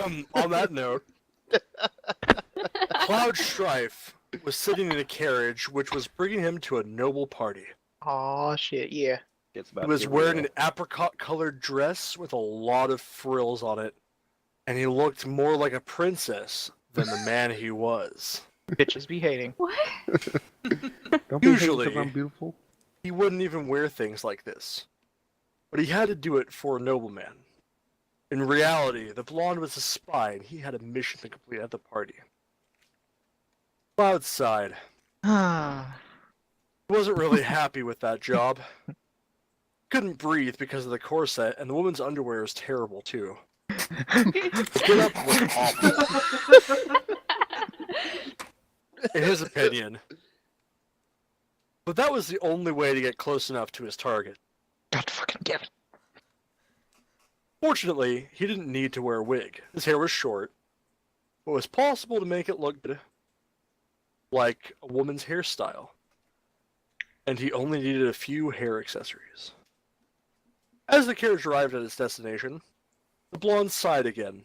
On that note, Cloud Strife was sitting in a carriage which was bringing him to a noble party. Aw, shit, yeah. It's He about was to get wearing real. an apricot-colored dress with a lot of frills on it, and he looked more like a princess than the man he was. Bitches be hating. What? Don't be hating Usually- because I'm beautiful. He wouldn't even wear things like this, but he had to do it for a nobleman. In reality, the blonde was a spy, and he had a mission to complete at the party. Cloud sighed. Ah. He wasn't really happy with that job. Couldn't breathe because of the corset, and the woman's underwear is terrible too. The get-up was awful, in his opinion. But that was the only way to get close enough to his target. God fucking damn it. Fortunately, he didn't need to wear a wig. His hair was short, but it was possible to make it look good, like a woman's hairstyle. And he only needed a few hair accessories. As the carriage arrived at its destination, the blonde sighed again.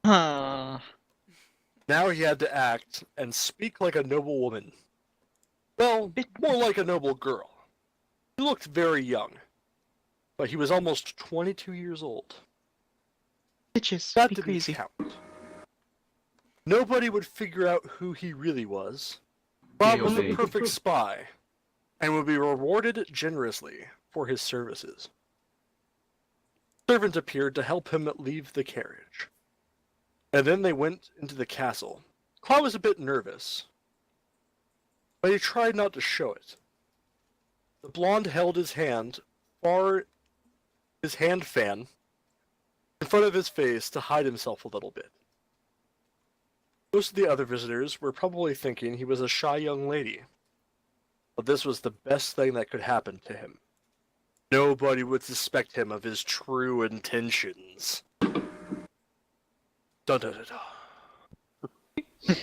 Ah. Now he had to act and speak like a noble woman. Well, more like a noble girl. He looked very young, but he was almost 22 years old. Bitches That be didn't crazy. count. Nobody would figure out who he really was. Bob was the Guilty. perfect spy, and would be rewarded generously for his services. A servant appeared to help him leave the carriage. And then they went into the castle. Cloud was a bit nervous, but he tried not to show it. The blonde held his hand his hand fan in front of his face to hide himself a little bit. Most of the other visitors were probably thinking he was a shy young lady, but this was the best thing that could happen to him. Nobody would suspect him of his true intentions. Dun, dun, dun, dun.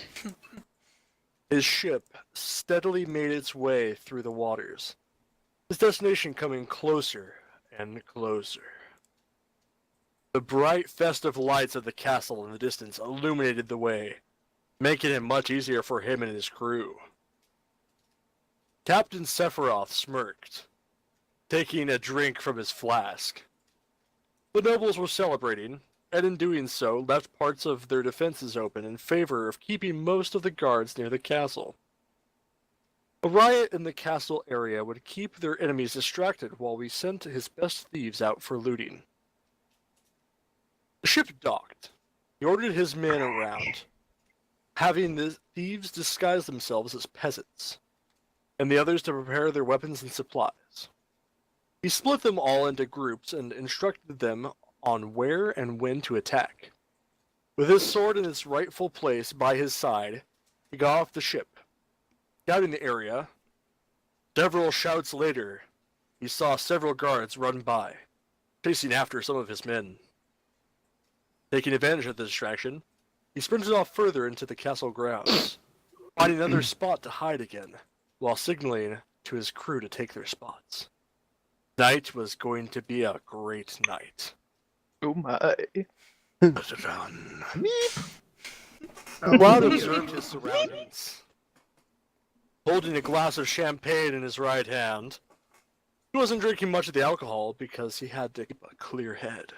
His ship steadily made its way through the waters, his destination coming closer and closer. The bright festive lights of the castle in the distance illuminated the way, making it much easier for him and his crew. Captain Sephiroth smirked, taking a drink from his flask. The nobles were celebrating, and in doing so, left parts of their defenses open in favor of keeping most of the guards near the castle. A riot in the castle area would keep their enemies distracted while we sent his best thieves out for looting. The ship docked. He ordered his men around, having the thieves disguise themselves as peasants, and the others to prepare their weapons and supplies. He split them all into groups and instructed them on where and when to attack. With his sword in its rightful place by his side, he got off the ship. Scouting the area, several shouts later, he saw several guards run by, chasing after some of his men. Taking advantage of the distraction, he sprinted off further into the castle grounds, finding another spot to hide again, while signaling to his crew to take their spots. Night was going to be a great night. Oh my. Cloud observed his surroundings. Holding a glass of champagne in his right hand, he wasn't drinking much of the alcohol because he had to keep a clear head.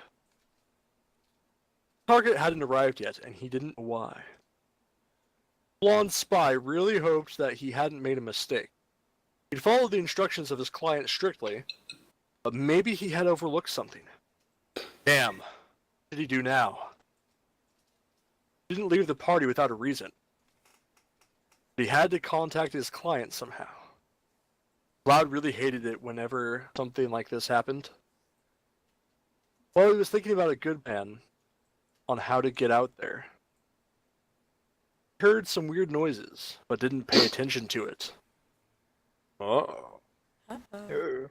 Target hadn't arrived yet, and he didn't know why. Blonde spy really hoped that he hadn't made a mistake. He'd followed the instructions of his client strictly, but maybe he had overlooked something. Damn. What did he do now? He didn't leave the party without a reason. But he had to contact his client somehow. Cloud really hated it whenever something like this happened. While he was thinking about a good plan on how to get out there, he heard some weird noises, but didn't pay attention to it. Oh. Oh.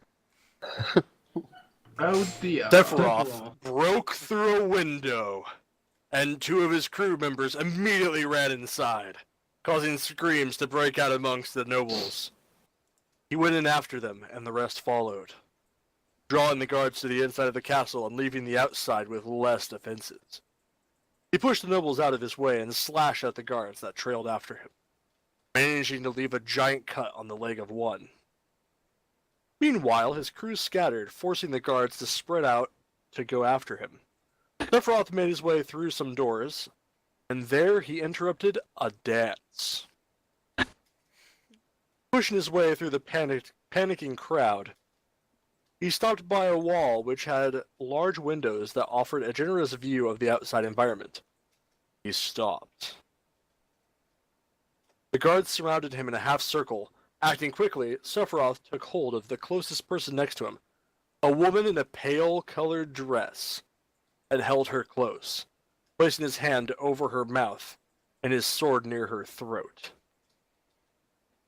Oh dear. Sephiroth broke through a window, and two of his crew members immediately ran inside, causing screams to break out amongst the nobles. He went in after them, and the rest followed, drawing the guards to the inside of the castle and leaving the outside with less defenses. He pushed the nobles out of his way and slashed at the guards that trailed after him, managing to leave a giant cut on the leg of one. Meanwhile, his crew scattered, forcing the guards to spread out to go after him. Sephiroth made his way through some doors, and there he interrupted a dance. Pushing his way through the panicking crowd, he stopped by a wall which had large windows that offered a generous view of the outside environment. He stopped. The guards surrounded him in a half circle. Acting quickly, Sephiroth took hold of the closest person next to him, a woman in a pale-colored dress, and held her close, placing his hand over her mouth and his sword near her throat.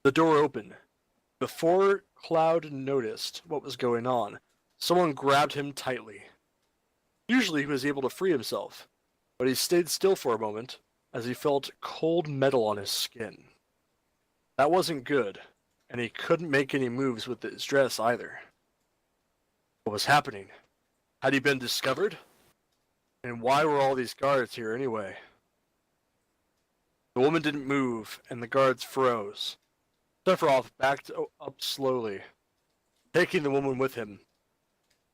The door opened. Before Cloud noticed what was going on, someone grabbed him tightly. Usually he was able to free himself, but he stayed still for a moment as he felt cold metal on his skin. That wasn't good, and he couldn't make any moves with his dress either. What was happening? Had he been discovered? And why were all these guards here anyway? The woman didn't move, and the guards froze. Sephiroth backed up slowly, taking the woman with him,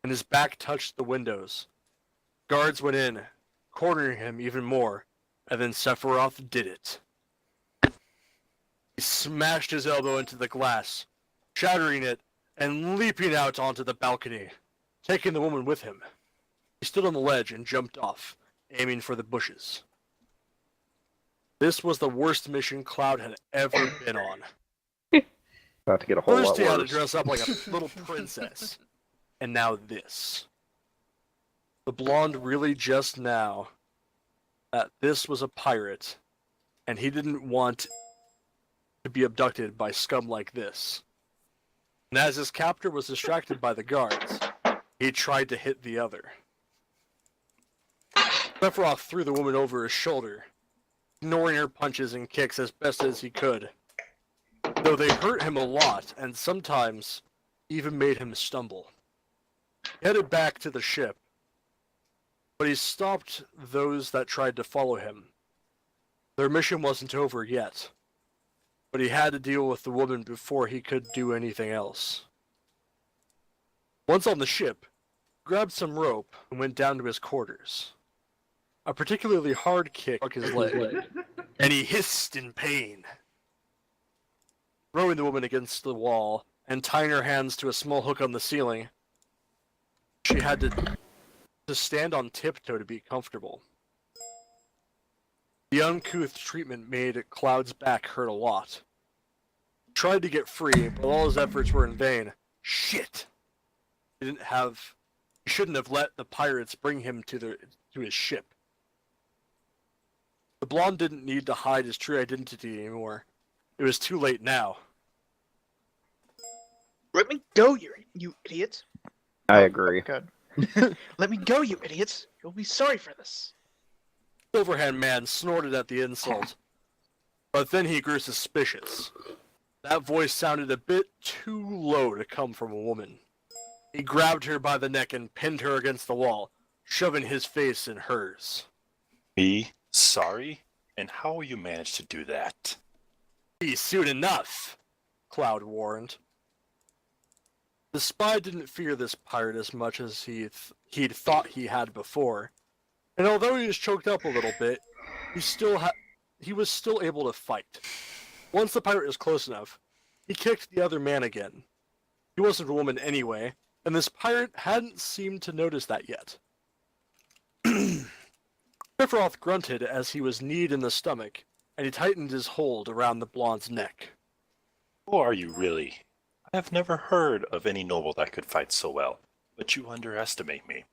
and his back touched the windows. Guards went in, cornering him even more, and then Sephiroth did it. He smashed his elbow into the glass, shattering it, and leaping out onto the balcony, taking the woman with him. He stood on the ledge and jumped off, aiming for the bushes. This was the worst mission Cloud had ever been on. About to get a whole First lot he had to worse. dress up like a little princess, and now this. The blonde really just now that this was a pirate, and he didn't want to be abducted by scum like this. And as his captor was distracted by the guards, he tried to hit the other. Sephiroth threw the woman over his shoulder, ignoring her punches and kicks as best as he could, though they hurt him a lot and sometimes even made him stumble. He headed back to the ship, but he stopped those that tried to follow him. Their mission wasn't over yet, but he had to deal with the woman before he could do anything else. Once on the ship, he grabbed some rope and went down to his quarters. A particularly hard kick struck his leg, and he hissed in pain. Throwing the woman against the wall and tying her hands to a small hook on the ceiling, she had to stand on tiptoe to be comfortable. The uncouth treatment made Cloud's back hurt a lot. He tried to get free, but all his efforts were in vain. Shit! He shouldn't have let the pirates bring him to his ship. The blonde didn't need to hide his true identity anymore. It was too late now. Let me go, you idiots! I agree. God. Let me go, you idiots! You'll be sorry for this. Silverhand Man snorted at the insult, but then he grew suspicious. That voice sounded a bit too low to come from a woman. He grabbed her by the neck and pinned her against the wall, shoving his face in hers. Me? Sorry? And how will you manage to do that? Be soon enough, Cloud warned. The spy didn't fear this pirate as much as he'd thought he had before, and although he was choked up a little bit, he was still able to fight. Once the pirate was close enough, he kicked the other man again. He wasn't a woman anyway, and this pirate hadn't seemed to notice that yet. Sephiroth grunted as he was kneed in the stomach, and he tightened his hold around the blonde's neck. Who are you really? I have never heard of any noble that could fight so well, but you underestimate me.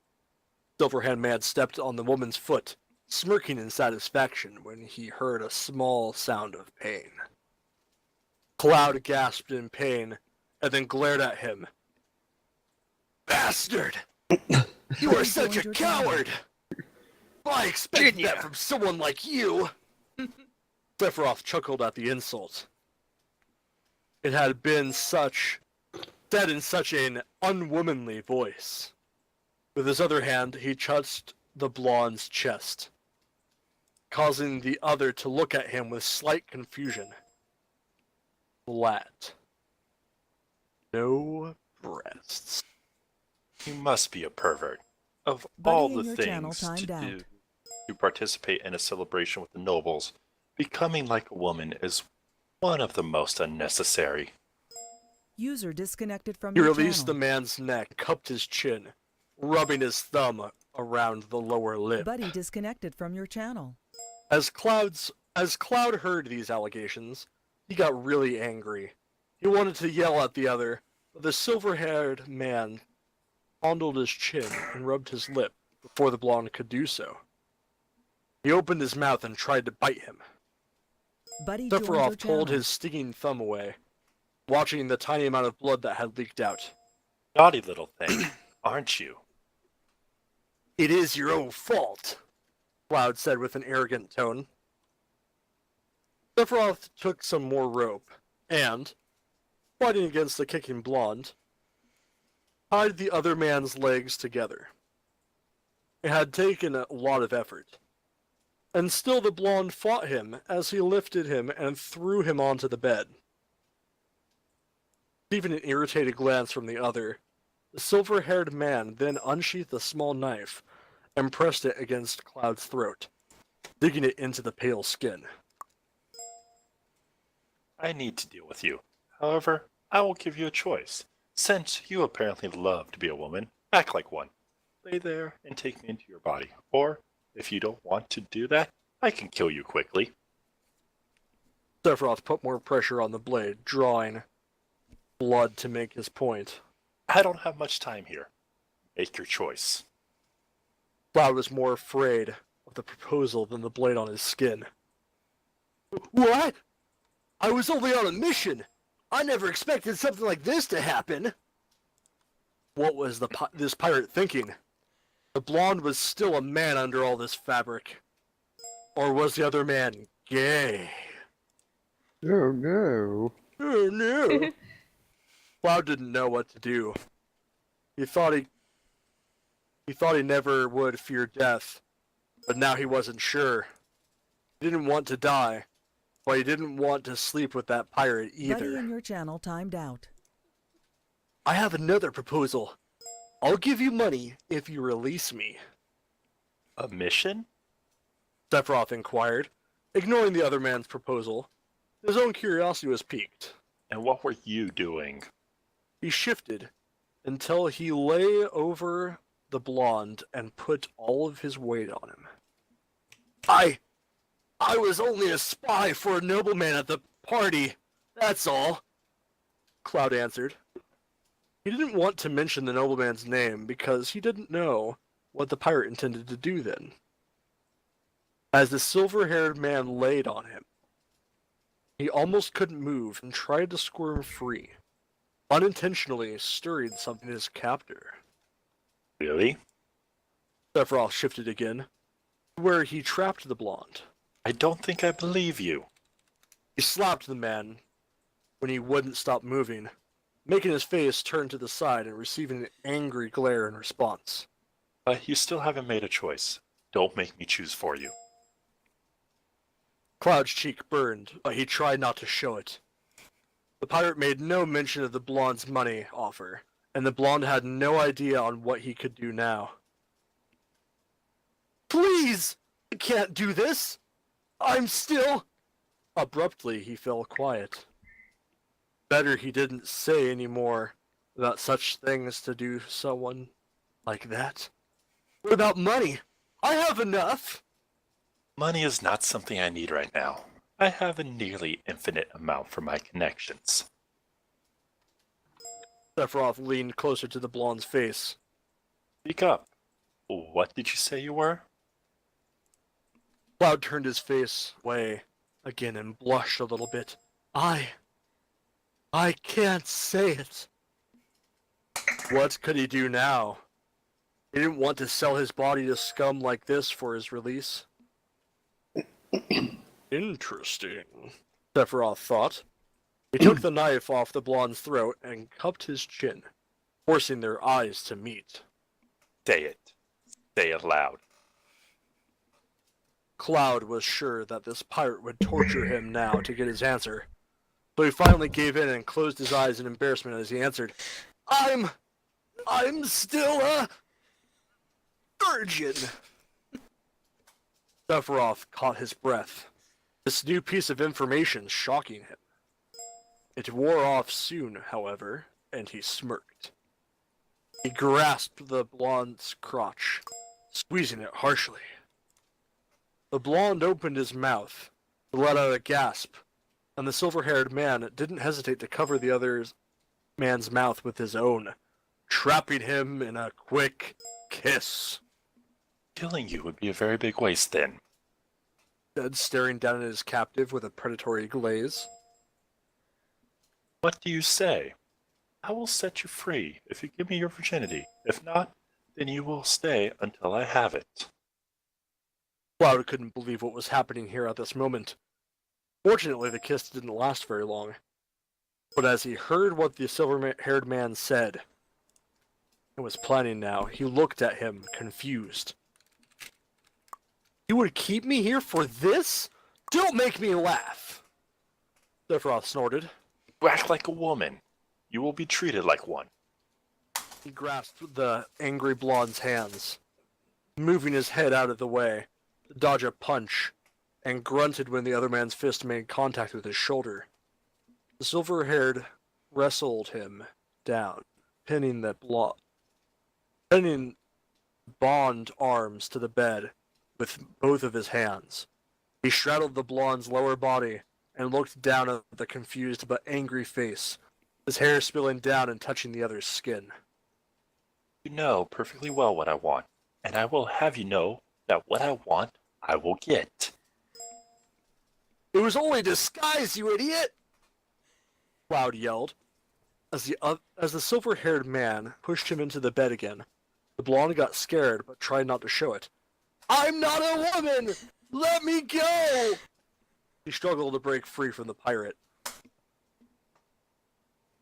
Silverhand Man stepped on the woman's foot, smirking in satisfaction when he heard a small sound of pain. Cloud gasped in pain, and then glared at him. Bastard! You are such a coward! I expected that from someone like you! Sephiroth chuckled at the insult. It had been said in such an unwomanly voice. With his other hand, he touched the blonde's chest. causing the other to look at him with slight confusion. Flat. No breasts. You must be a pervert. Of Buddy all in the your channel things to timed out. do to participate in a celebration with the nobles, becoming like a woman is one of the most unnecessary. User disconnected from He your released the channel. man's neck, cupped his chin, rubbing his thumb around the lower lip. Buddy disconnected from your channel. As Cloud heard these allegations, he got really angry. He wanted to yell at the other, but the silver-haired man fondled his chin and rubbed his lip before the blonde could do so. He opened his mouth and tried to bite him. Buddy joined your Sephiroth pulled channel. his stinging thumb away, watching the tiny amount of blood that had leaked out. Naughty little thing, aren't you? It is your own fault, Cloud said with an arrogant tone. Sephiroth took some more rope and, fighting against the kicking blonde, tied the other man's legs together. It had taken a lot of effort, and still the blonde fought him as he lifted him and threw him onto the bed. Receiving an irritated glance from the other, the silver-haired man then unsheathed a small knife and pressed it against Cloud's throat, digging it into the pale skin. I need to deal with you. However, I will give you a choice. Since you apparently love to be a woman, act like one. Lay there and take me into your body. Or, if you don't want to do that, I can kill you quickly. Sephiroth put more pressure on the blade, drawing blood to make his point. I don't have much time here. Make your choice. Cloud was more afraid of the proposal than the blade on his skin. What? I was only on a mission! I never expected something like this to happen! What was this pirate thinking? The blonde was still a man under all this fabric. Or was the other man gay? Oh no. Oh no! Cloud didn't know what to do. He thought he never would fear death, but now he wasn't sure. He didn't want to die, but he didn't want to sleep with that pirate Buddy either. in your channel timed out. I have another proposal. I'll give you money if you release me, A mission? Sephiroth inquired, ignoring the other man's proposal. His own curiosity was piqued. And what were you doing? He shifted until he lay over the blonde and put all of his weight on him. I was only a spy for a nobleman at the party, that's all, Cloud answered. He didn't want to mention the nobleman's name because he didn't know what the pirate intended to do then. As the silver-haired man laid on him, he almost couldn't move and tried to squirm free, unintentionally stirring something in his captor. Really? Sephiroth shifted again, where he trapped the blonde. I don't think I believe you. He slapped the man when he wouldn't stop moving, making his face turn to the side and receiving an angry glare in response. But you still haven't made a choice. Don't make me choose for you. Cloud's cheek burned, but he tried not to show it. The pirate made no mention of the blonde's money offer, and the blonde had no idea on what he could do now. Please! I can't do this! I'm still... Abruptly, he fell quiet. Better he didn't say any more about such things to do someone like that. What about money? I have enough! Money is not something I need right now. I have a nearly infinite amount for my connections. Sephiroth leaned closer to the blonde's face. Speak up. What did you say you were? Cloud turned his face away again and blushed a little bit. I can't say it. What could he do now? He didn't want to sell his body to scum like this for his release. Interesting, Sephiroth thought. He took the knife off the blonde's throat and cupped his chin, forcing their eyes to meet. Say it. Say it loud. Cloud was sure that this pirate would torture him now to get his answer. So he finally gave in and closed his eyes in embarrassment as he answered, I'm still a virgin. Sephiroth caught his breath. This new piece of information shocking him. It wore off soon, however, and he smirked. He grasped the blonde's crotch, squeezing it harshly. The blonde opened his mouth to let out a gasp, and the silver-haired man didn't hesitate to cover the other man's mouth with his own, trapping him in a quick kiss. Killing you would be a very big waste then. Said, staring down at his captive with a predatory glaze. What do you say? I will set you free if you give me your virginity. If not, then you will stay until I have it. Cloud couldn't believe what was happening here at this moment. Fortunately, the kiss didn't last very long. But as he heard what the silver-haired man said, and was planning now, he looked at him, confused. You would keep me here for this? Don't make me laugh! Sephiroth snorted. You act like a woman. You will be treated like one. He grasped the angry blonde's hands, moving his head out of the way to dodge a punch, and grunted when the other man's fist made contact with his shoulder. The silver-haired wrestled him down, pinning bond arms to the bed with both of his hands. He straddled the blonde's lower body and looked down at the confused but angry face, his hair spilling down and touching the other's skin. You know perfectly well what I want, and I will have you know that what I want, I will get. It was only disguise, you idiot! Cloud yelled. As the silver-haired man pushed him into the bed again, the blonde got scared but tried not to show it. I'm not a woman! Let me go! He struggled to break free from the pirate.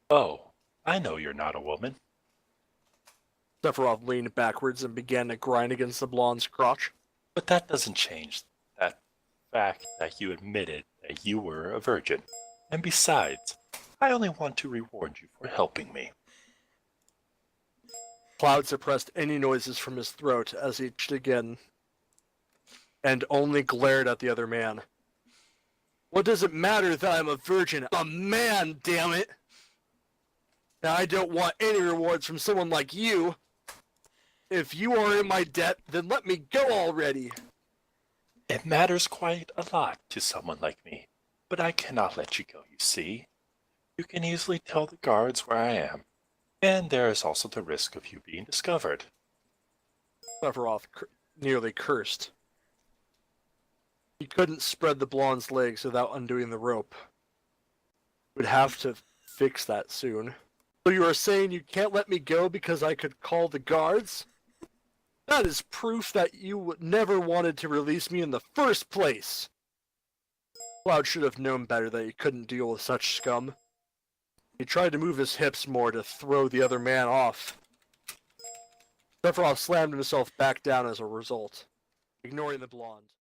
Oh, I know you're not a woman. Sephiroth leaned backwards and began to grind against the blonde's crotch. But that doesn't change that fact that you admitted that you were a virgin. And besides, I only want to reward you for helping me. Cloud suppressed any noises from his throat as he itched again, and only glared at the other man. What does it matter that I'm a virgin? I'm a man, damn it! Now I don't want any rewards from someone like you. If you are in my debt, then let me go already. It matters quite a lot to someone like me, but I cannot let you go, you see. You can easily tell the guards where I am, and there is also the risk of you being discovered. Sephiroth nearly cursed. He couldn't spread the blonde's legs without undoing the rope. Would have to fix that soon. So you are saying you can't let me go because I could call the guards? That is proof that you never wanted to release me in the first place! Cloud should have known better that he couldn't deal with such scum. He tried to move his hips more to throw the other man off. Sephiroth slammed himself back down as a result, ignoring the blonde.